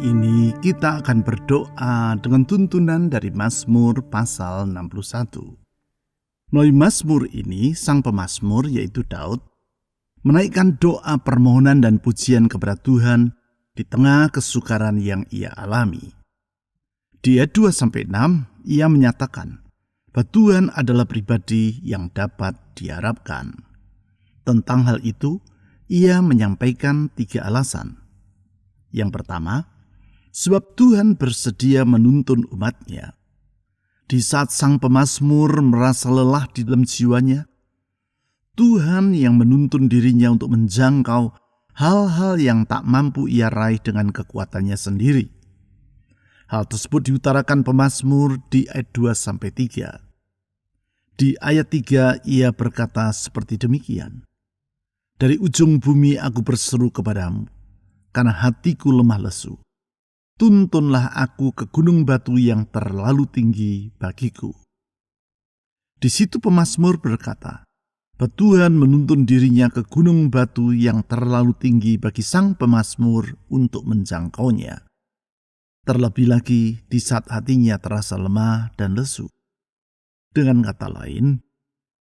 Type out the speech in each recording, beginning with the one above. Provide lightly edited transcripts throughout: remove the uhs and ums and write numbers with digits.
ini kita akan berdoa dengan tuntunan dari Mazmur pasal 61. Melalui Mazmur ini, sang pemazmur yaitu Daud menaikkan doa permohonan dan pujian kepada Tuhan di tengah kesukaran yang ia alami. Di ayat 2-6 ia menyatakan bahwa Tuhan adalah pribadi yang dapat diharapkan. Tentang hal itu, ia menyampaikan 3 alasan. Yang pertama, sebab Tuhan bersedia menuntun umat-Nya. Di saat sang pemazmur merasa lelah di dalam jiwanya, Tuhan yang menuntun dirinya untuk menjangkau hal-hal yang tak mampu ia raih dengan kekuatannya sendiri. Hal tersebut diutarakan pemazmur di ayat 2-3. Di ayat 3 ia berkata seperti demikian. Dari ujung bumi aku berseru kepadamu, karena hatiku lemah lesu. Tuntunlah aku ke gunung batu yang terlalu tinggi bagiku. Di situ pemazmur berkata, bahwa Tuhan menuntun dirinya ke gunung batu yang terlalu tinggi bagi sang pemazmur untuk menjangkaunya. Terlebih lagi di saat hatinya terasa lemah dan lesu. Dengan kata lain,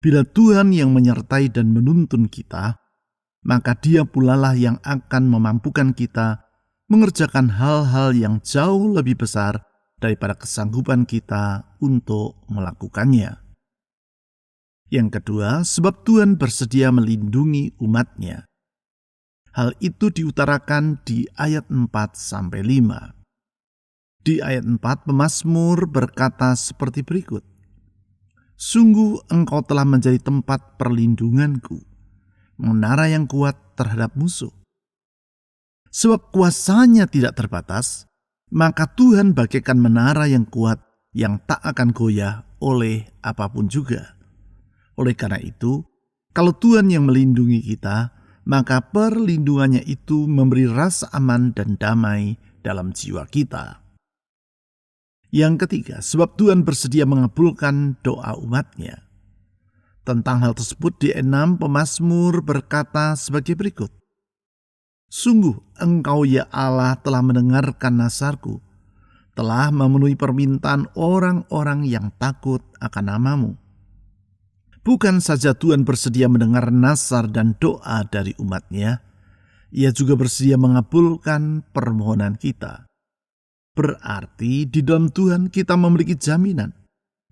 bila Tuhan yang menyertai dan menuntun kita, maka Dia pulalah yang akan memampukan kita mengerjakan hal-hal yang jauh lebih besar daripada kesanggupan kita untuk melakukannya. Yang kedua, sebab Tuhan bersedia melindungi umat-Nya. Hal itu diutarakan di ayat 4-5. Di ayat 4, pemazmur berkata seperti berikut. Sungguh engkau telah menjadi tempat perlindunganku, menara yang kuat terhadap musuh. Sebab kuasanya tidak terbatas, maka Tuhan bagaikan menara yang kuat yang tak akan goyah oleh apapun juga. Oleh karena itu, kalau Tuhan yang melindungi kita, maka perlindungannya itu memberi rasa aman dan damai dalam jiwa kita. Yang ketiga, sebab Tuhan bersedia mengabulkan doa umat-Nya. Tentang hal tersebut di 6 pemazmur berkata sebagai berikut. Sungguh engkau ya Allah telah mendengarkan nazarku, telah memenuhi permintaan orang-orang yang takut akan nama-Mu. Bukan saja Tuhan bersedia mendengar nazar dan doa dari umat-Nya, Ia juga bersedia mengabulkan permohonan kita. Berarti di dalam Tuhan kita memiliki jaminan,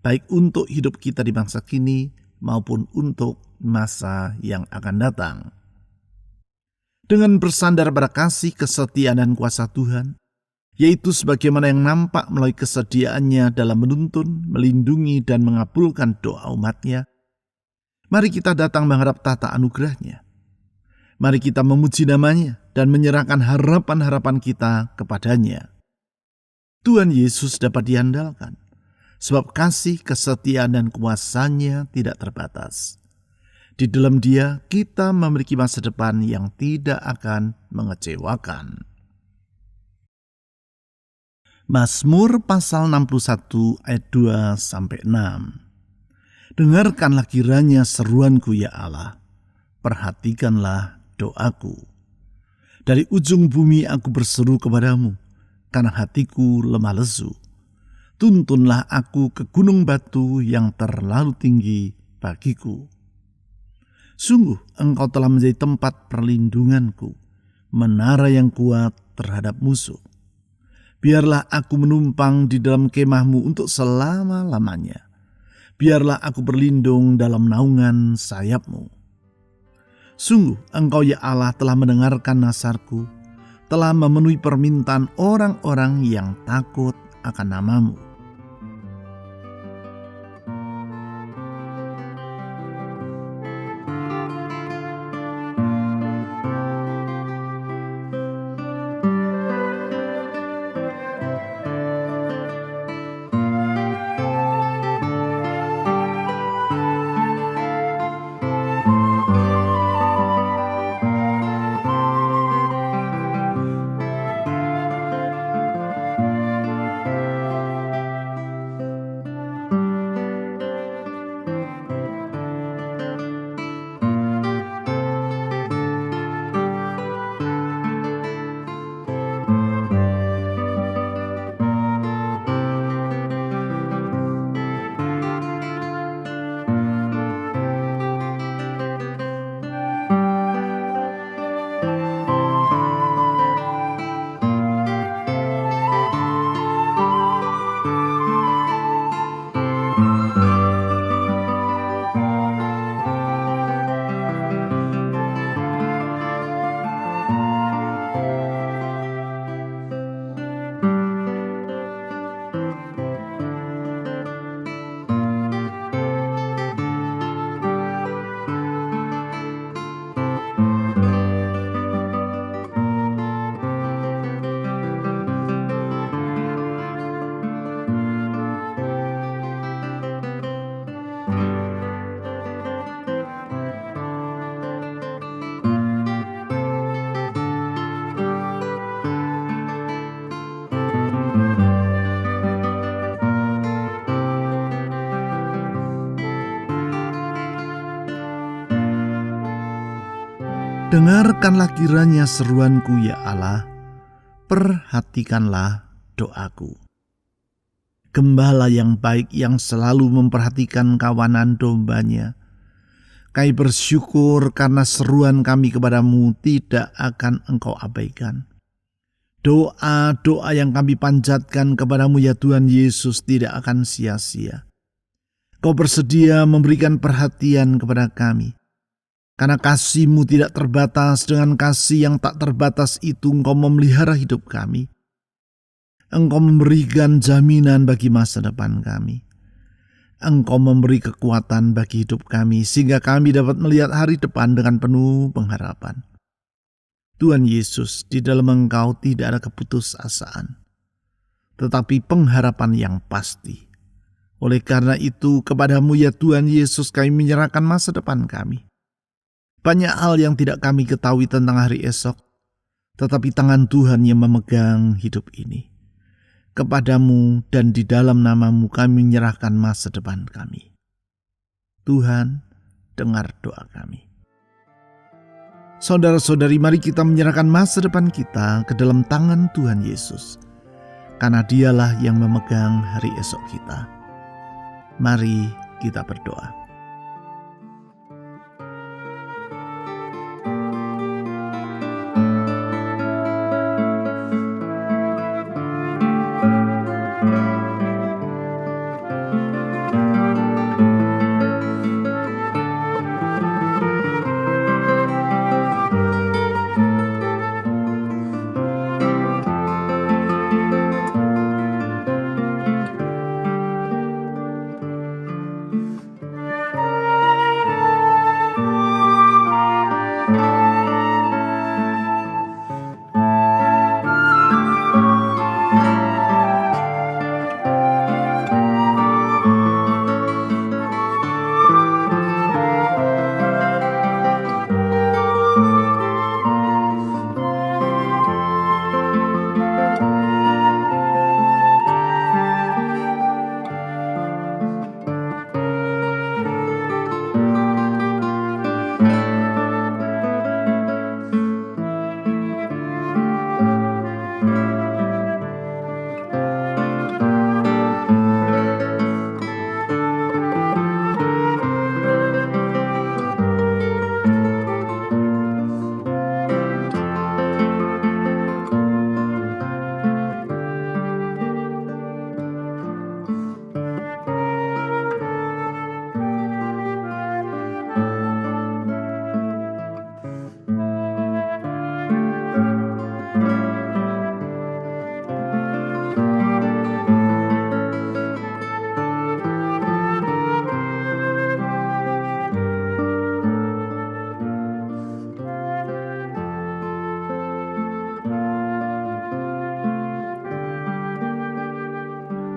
baik untuk hidup kita di masa kini maupun untuk masa yang akan datang. Dengan bersandar pada kasih, kesetiaan dan kuasa Tuhan, yaitu sebagaimana yang nampak melalui kesediaannya dalam menuntun, melindungi dan mengabulkan doa umat-Nya, mari kita datang menghadap tahta anugerah-Nya. Mari kita memuji nama-Nya dan menyerahkan harapan-harapan kita kepada-Nya. Tuhan Yesus dapat diandalkan, sebab kasih, kesetiaan, dan kuasa-Nya tidak terbatas. Di dalam Dia, kita memiliki masa depan yang tidak akan mengecewakan. Mazmur pasal 61 ayat 2-6. Dengarkanlah kiranya seruanku ya Allah, perhatikanlah doaku. Dari ujung bumi aku berseru kepadamu, karena hatiku lemah lesu. Tuntunlah aku ke gunung batu yang terlalu tinggi bagiku. Sungguh engkau telah menjadi tempat perlindunganku, menara yang kuat terhadap musuh. Biarlah aku menumpang di dalam kemah-Mu untuk selama-lamanya. Biarlah aku berlindung dalam naungan sayap-Mu. Sungguh engkau ya Allah telah mendengarkan nazarku, telah memenuhi permintaan orang-orang yang takut akan nama-Mu. Dengarkanlah kiranya seruanku ya Allah, perhatikanlah doaku. Gembala yang baik yang selalu memperhatikan kawanan dombanya, kami bersyukur karena seruan kami kepadamu tidak akan engkau abaikan. Doa-doa yang kami panjatkan kepadamu ya Tuhan Yesus tidak akan sia-sia. Kau bersedia memberikan perhatian kepada kami. Karena kasih-Mu tidak terbatas, dengan kasih yang tak terbatas itu Engkau memelihara hidup kami. Engkau memberikan jaminan bagi masa depan kami. Engkau memberi kekuatan bagi hidup kami, sehingga kami dapat melihat hari depan dengan penuh pengharapan. Tuhan Yesus, di dalam Engkau tidak ada keputusasaan, tetapi pengharapan yang pasti. Oleh karena itu, kepadamu ya Tuhan Yesus kami menyerahkan masa depan kami. Banyak hal yang tidak kami ketahui tentang hari esok, tetapi tangan Tuhan yang memegang hidup ini. Kepadamu dan di dalam nama-Mu kami menyerahkan masa depan kami. Tuhan, dengar doa kami. Saudara-saudari, mari kita menyerahkan masa depan kita ke dalam tangan Tuhan Yesus, karena Dialah yang memegang hari esok kita. Mari kita berdoa.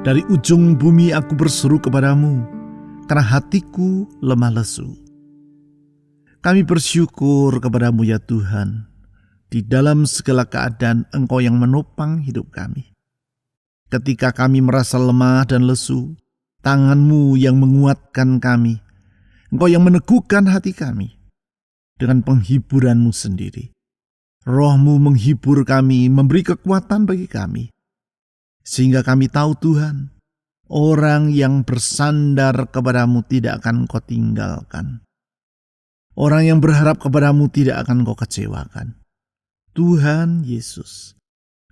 Dari ujung bumi aku berseru kepadamu, karena hatiku lemah lesu. Kami bersyukur kepadamu ya Tuhan, di dalam segala keadaan Engkau yang menopang hidup kami. Ketika kami merasa lemah dan lesu, tangan-Mu yang menguatkan kami, Engkau yang meneguhkan hati kami dengan penghiburan-Mu sendiri. Roh-Mu menghibur kami, memberi kekuatan bagi kami. Sehingga kami tahu Tuhan, orang yang bersandar kepadamu tidak akan Kau tinggalkan. Orang yang berharap kepadamu tidak akan Kau kecewakan. Tuhan Yesus,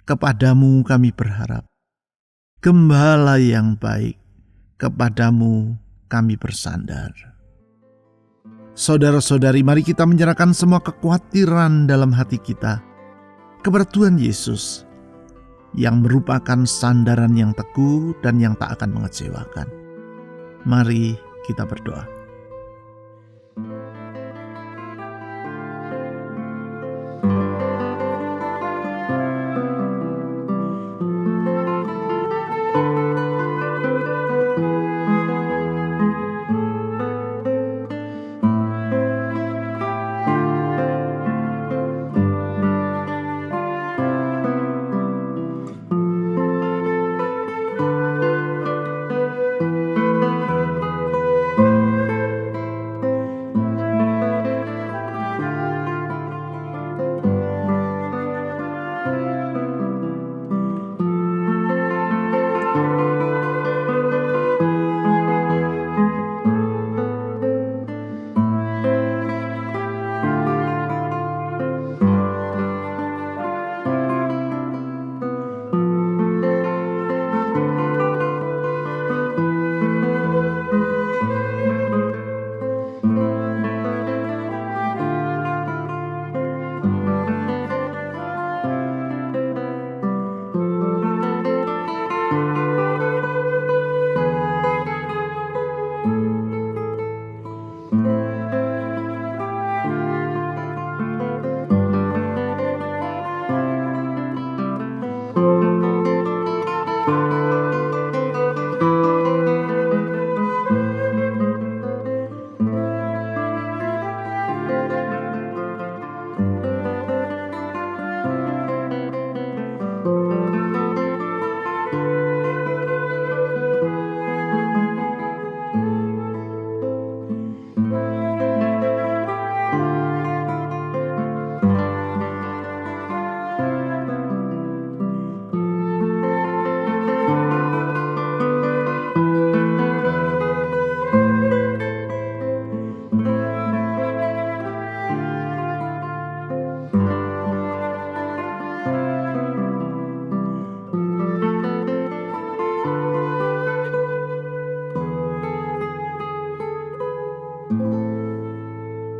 kepadamu kami berharap. Gembala yang baik, kepadamu kami bersandar. Saudara-saudari, mari kita menyerahkan semua kekhawatiran dalam hati kita kepada Tuhan Yesus, yang merupakan sandaran yang teguh dan yang tak akan mengecewakan. Mari kita berdoa.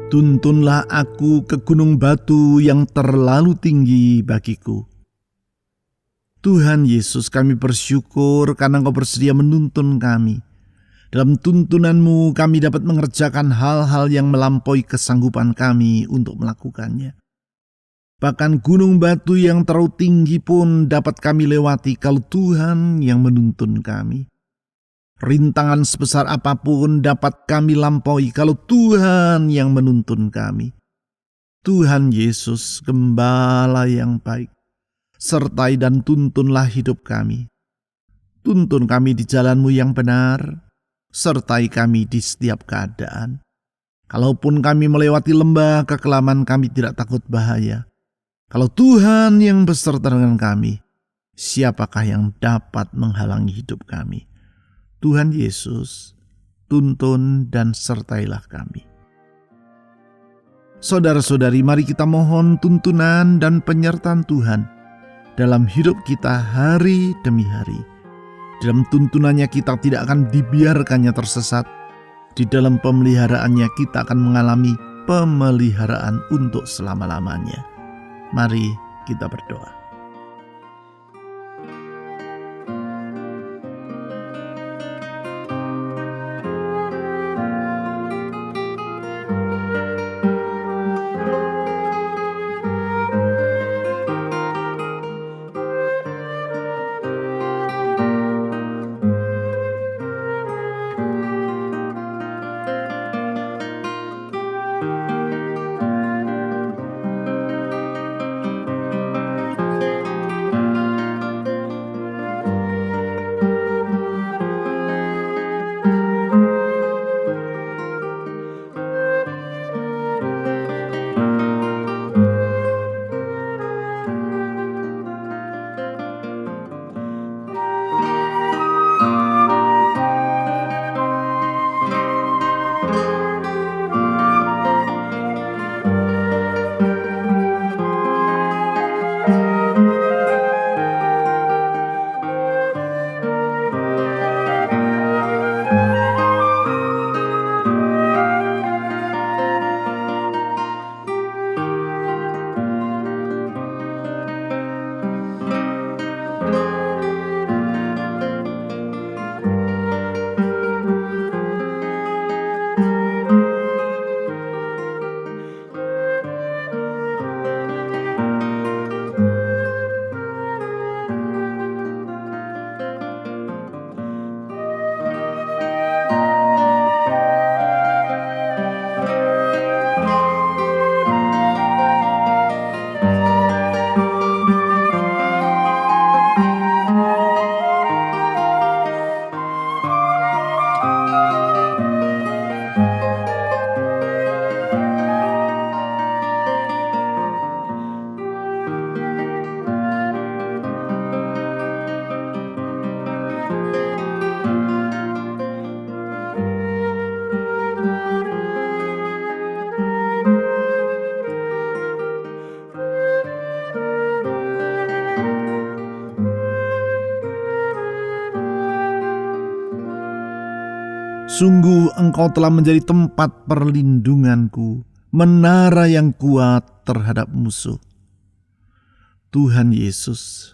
Tuntunlah aku ke gunung batu yang terlalu tinggi bagiku. Tuhan Yesus, kami bersyukur karena Engkau bersedia menuntun kami. Dalam tuntunan-Mu kami dapat mengerjakan hal-hal yang melampaui kesanggupan kami untuk melakukannya. Bahkan gunung batu yang terlalu tinggi pun dapat kami lewati kalau Tuhan yang menuntun kami. Rintangan sebesar apapun dapat kami lampaui kalau Tuhan yang menuntun kami. Tuhan Yesus, Gembala yang baik, sertai dan tuntunlah hidup kami. Tuntun kami di jalan-Mu yang benar, sertai kami di setiap keadaan. Kalaupun kami melewati lembah kekelaman, kami tidak takut bahaya. Kalau Tuhan yang beserta dengan kami, siapakah yang dapat menghalangi hidup kami? Tuhan Yesus, tuntun dan sertailah kami. Saudara-saudari, mari kita mohon tuntunan dan penyertaan Tuhan dalam hidup kita hari demi hari. Dalam tuntunannya kita tidak akan dibiarkannya tersesat. Di dalam pemeliharaannya kita akan mengalami pemeliharaan untuk selama-lamanya. Mari kita berdoa. Sungguh Engkau telah menjadi tempat perlindunganku, menara yang kuat terhadap musuh. Tuhan Yesus,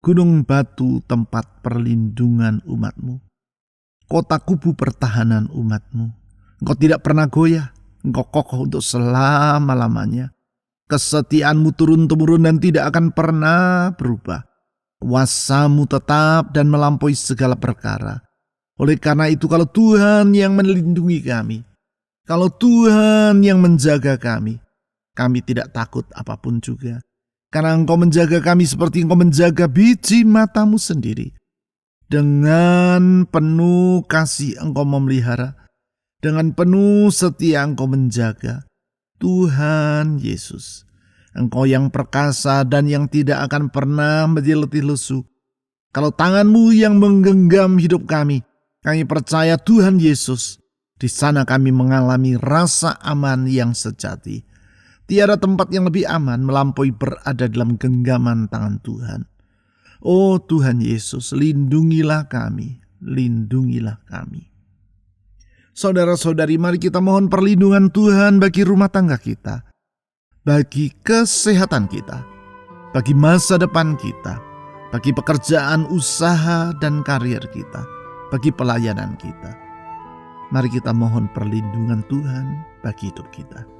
gunung batu tempat perlindungan umat-Mu, kota kubu pertahanan umat-Mu. Engkau tidak pernah goyah, Engkau kokoh untuk selama-lamanya. Kesetiaan-Mu turun-temurun dan tidak akan pernah berubah. Kuasa-Mu tetap dan melampaui segala perkara. Oleh karena itu, kalau Tuhan yang melindungi kami, kalau Tuhan yang menjaga kami tidak takut apapun juga. Karena Engkau menjaga kami seperti Engkau menjaga biji mata-Mu sendiri. Dengan penuh kasih Engkau memelihara, dengan penuh setia Engkau menjaga. Tuhan Yesus, Engkau yang perkasa dan yang tidak akan pernah menjadi letih lesu. Kalau tangan-Mu yang menggenggam hidup kami percaya Tuhan Yesus, di sana kami mengalami rasa aman yang sejati. Tiada tempat yang lebih aman melampaui berada dalam genggaman tangan Tuhan. Oh Tuhan Yesus, lindungilah kami, lindungilah kami. Saudara-saudari, mari kita mohon perlindungan Tuhan bagi rumah tangga kita, bagi kesehatan kita, bagi masa depan kita, bagi pekerjaan, usaha, dan karir kita, bagi pelayanan kita. Mari kita mohon perlindungan Tuhan bagi hidup kita.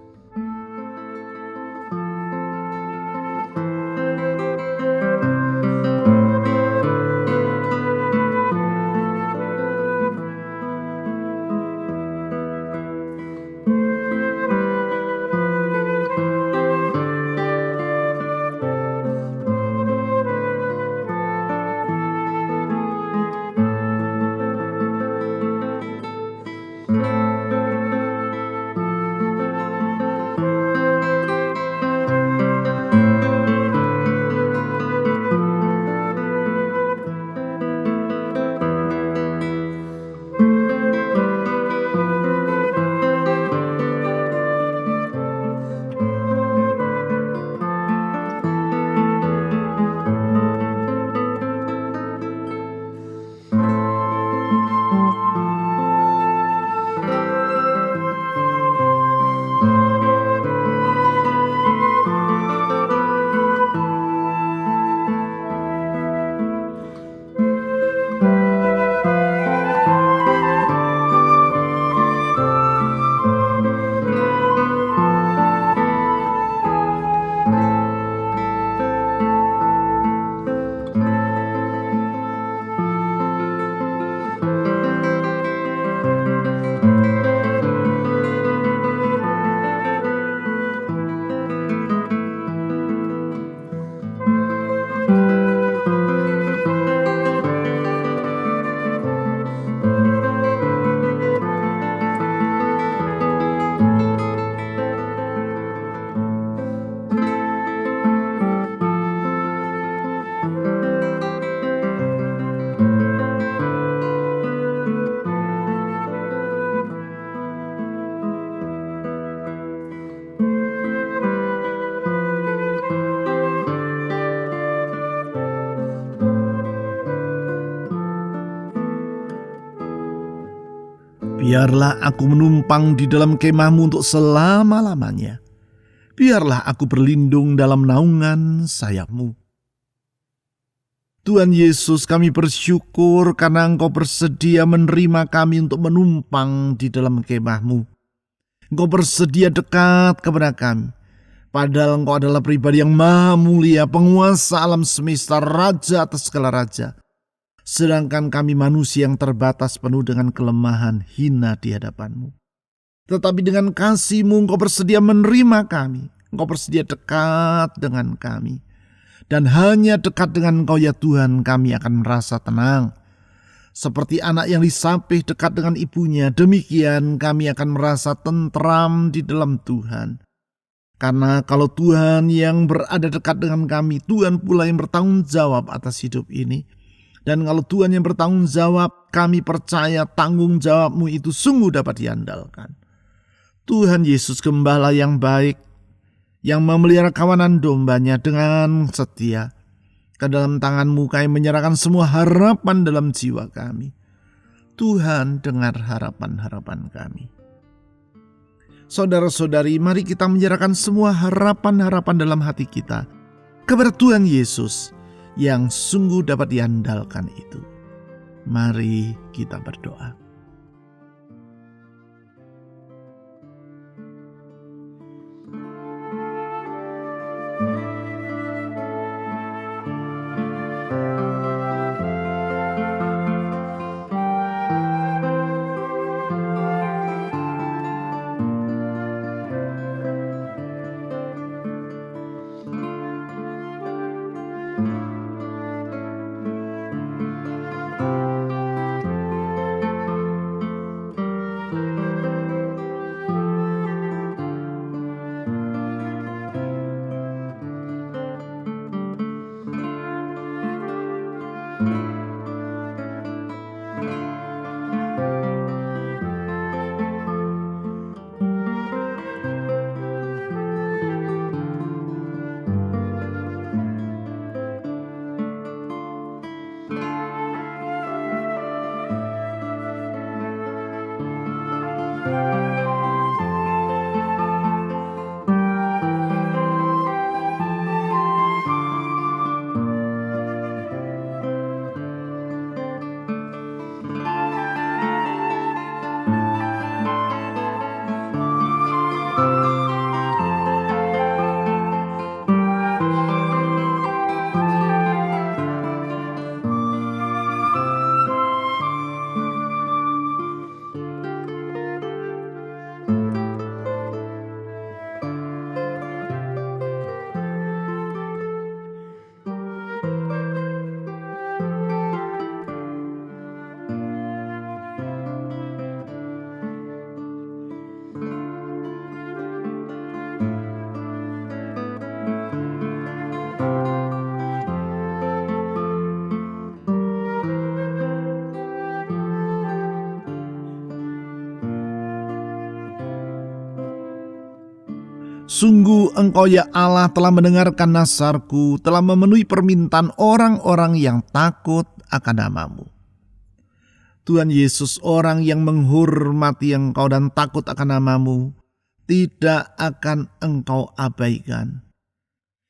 Biarlah aku menumpang di dalam kemah-Mu untuk selama-lamanya. Biarlah aku berlindung dalam naungan sayap-Mu. Tuhan Yesus, kami bersyukur karena Engkau bersedia menerima kami untuk menumpang di dalam kemah-Mu. Engkau bersedia dekat kepada kami. Padahal Engkau adalah pribadi yang maha mulia, penguasa alam semesta, raja atas segala raja. Sedangkan kami manusia yang terbatas penuh dengan kelemahan, hina di hadapan-Mu. Tetapi dengan kasih-Mu Engkau bersedia menerima kami. Engkau bersedia dekat dengan kami. Dan hanya dekat dengan Engkau ya Tuhan kami akan merasa tenang. Seperti anak yang disapih dekat dengan ibunya, demikian kami akan merasa tentram di dalam Tuhan. Karena kalau Tuhan yang berada dekat dengan kami, Tuhan pula yang bertanggung jawab atas hidup ini. Dan kalau Tuhan yang bertanggung jawab, kami percaya tanggung jawab-Mu itu sungguh dapat diandalkan. Tuhan Yesus Gembala yang baik, yang memelihara kawanan dombanya dengan setia. Ke dalam tangan-Mu kami menyerahkan semua harapan dalam jiwa kami. Tuhan, dengar harapan-harapan kami. Saudara-saudari, mari kita menyerahkan semua harapan-harapan dalam hati kita kepada Tuhan Yesus yang sungguh dapat diandalkan itu. Mari kita berdoa. Sungguh Engkau ya Allah telah mendengarkan nazarku, telah memenuhi permintaan orang-orang yang takut akan nama-Mu. Tuhan Yesus, orang yang menghormati Engkau dan takut akan nama-Mu, tidak akan Engkau abaikan.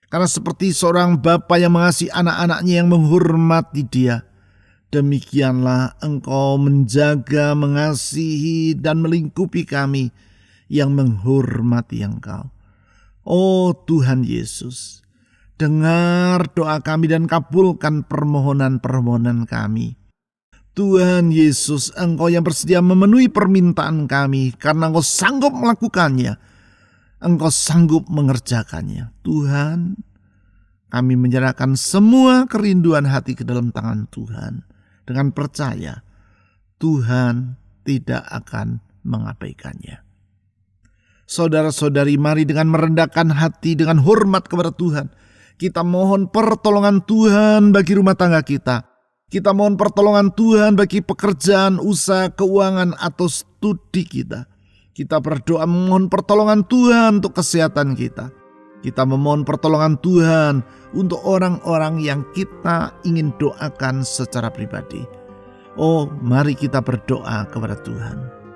Karena seperti seorang bapa yang mengasihi anak-anaknya yang menghormati dia, demikianlah Engkau menjaga, mengasihi, dan melingkupi kami yang menghormati Engkau. Oh Tuhan Yesus, dengar doa kami dan kabulkan permohonan-permohonan kami. Tuhan Yesus, Engkau yang bersedia memenuhi permintaan kami karena Engkau sanggup melakukannya. Engkau sanggup mengerjakannya. Tuhan, kami menyerahkan semua kerinduan hati ke dalam tangan Tuhan. Dengan percaya, Tuhan tidak akan mengabaikannya. Saudara-saudari, mari dengan merendahkan hati, dengan hormat kepada Tuhan, kita mohon pertolongan Tuhan bagi rumah tangga kita. Kita mohon pertolongan Tuhan bagi pekerjaan, usaha, keuangan, atau studi kita. Kita berdoa memohon pertolongan Tuhan untuk kesehatan kita. Kita memohon pertolongan Tuhan untuk orang-orang yang kita ingin doakan secara pribadi. Oh, mari kita berdoa kepada Tuhan.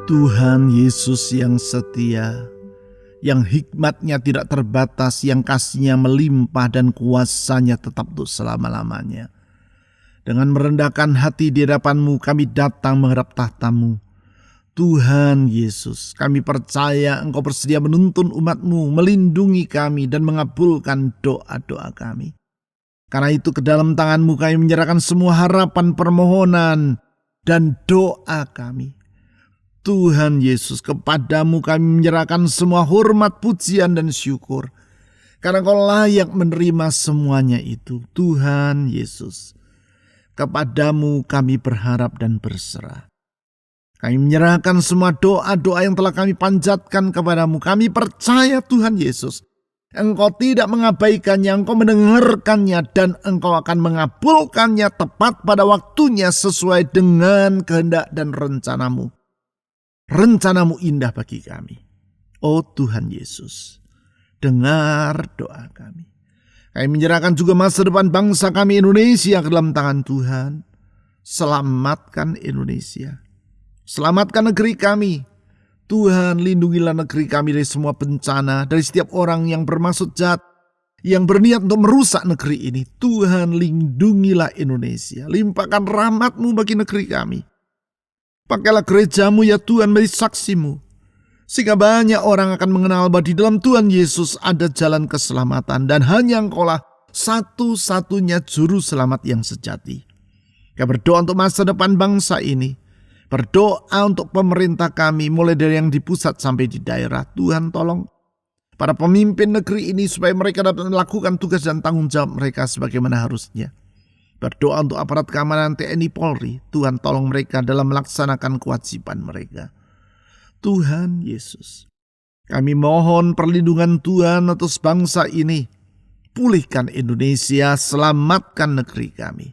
Tuhan Yesus yang setia, yang hikmatnya tidak terbatas, yang kasihnya melimpah dan kuasanya tetap untuk selama-lamanya. Dengan merendahkan hati di hadapan-Mu, kami datang menghadap tahta-Mu. Tuhan Yesus, kami percaya Engkau bersedia menuntun umat-Mu, melindungi kami dan mengabulkan doa-doa kami. Karena itu ke dalam tangan-Mu kami menyerahkan semua harapan, permohonan, dan doa kami. Tuhan Yesus, kepadamu kami menyerahkan semua hormat, pujian, dan syukur. Karena Engkau layak menerima semuanya itu. Tuhan Yesus, kepadamu kami berharap dan berserah. Kami menyerahkan semua doa-doa yang telah kami panjatkan kepadamu. Kami percaya Tuhan Yesus, Engkau tidak mengabaikannya, Engkau mendengarkannya, dan Engkau akan mengabulkannya tepat pada waktunya sesuai dengan kehendak dan rencanamu. Rencanamu indah bagi kami. Oh Tuhan Yesus, dengar doa kami. Kami menyerahkan juga masa depan bangsa kami Indonesia ke dalam tangan Tuhan. Selamatkan Indonesia. Selamatkan negeri kami. Tuhan, lindungilah negeri kami dari semua bencana, dari setiap orang yang bermaksud jahat, yang berniat untuk merusak negeri ini. Tuhan, lindungilah Indonesia. Limpahkan rahmat-Mu bagi negeri kami. Pakailah gereja-Mu ya Tuhan menjadi saksi-Mu, sehingga banyak orang akan mengenal bahwa di dalam Tuhan Yesus ada jalan keselamatan, dan hanya Engkau-lah satu-satunya juru selamat yang sejati. Kami berdoa untuk masa depan bangsa ini. Berdoa untuk pemerintah kami, mulai dari yang di pusat sampai di daerah. Tuhan, tolong para pemimpin negeri ini supaya mereka dapat melakukan tugas dan tanggung jawab mereka sebagaimana harusnya. Berdoa untuk aparat keamanan TNI Polri. Tuhan, tolong mereka dalam melaksanakan kewajiban mereka. Tuhan Yesus, kami mohon perlindungan Tuhan atas bangsa ini. Pulihkan Indonesia, selamatkan negeri kami.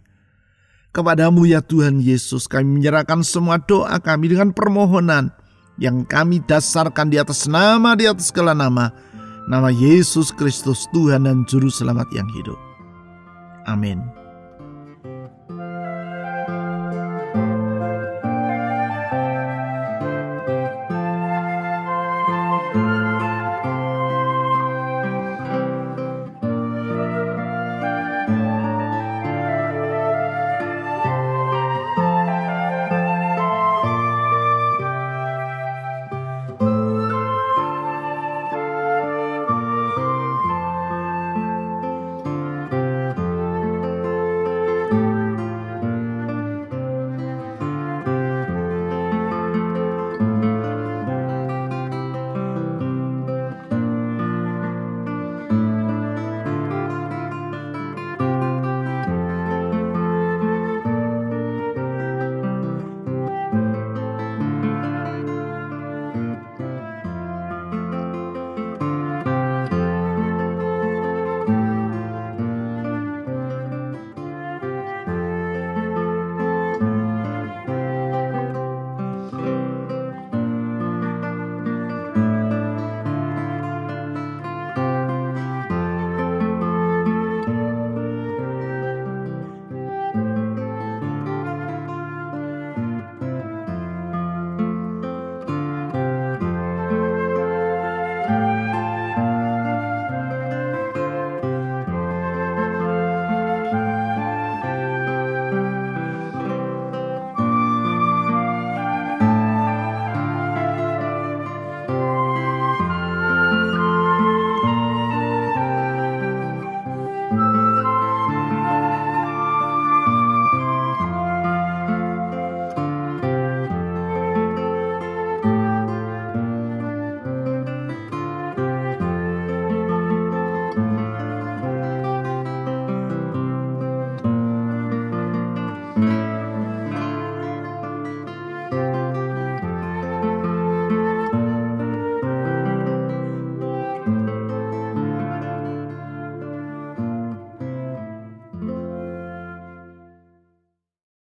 Kepadamu ya Tuhan Yesus, kami menyerahkan semua doa kami dengan permohonan yang kami dasarkan di atas segala nama, nama Yesus Kristus Tuhan dan Juru Selamat yang hidup. Amin.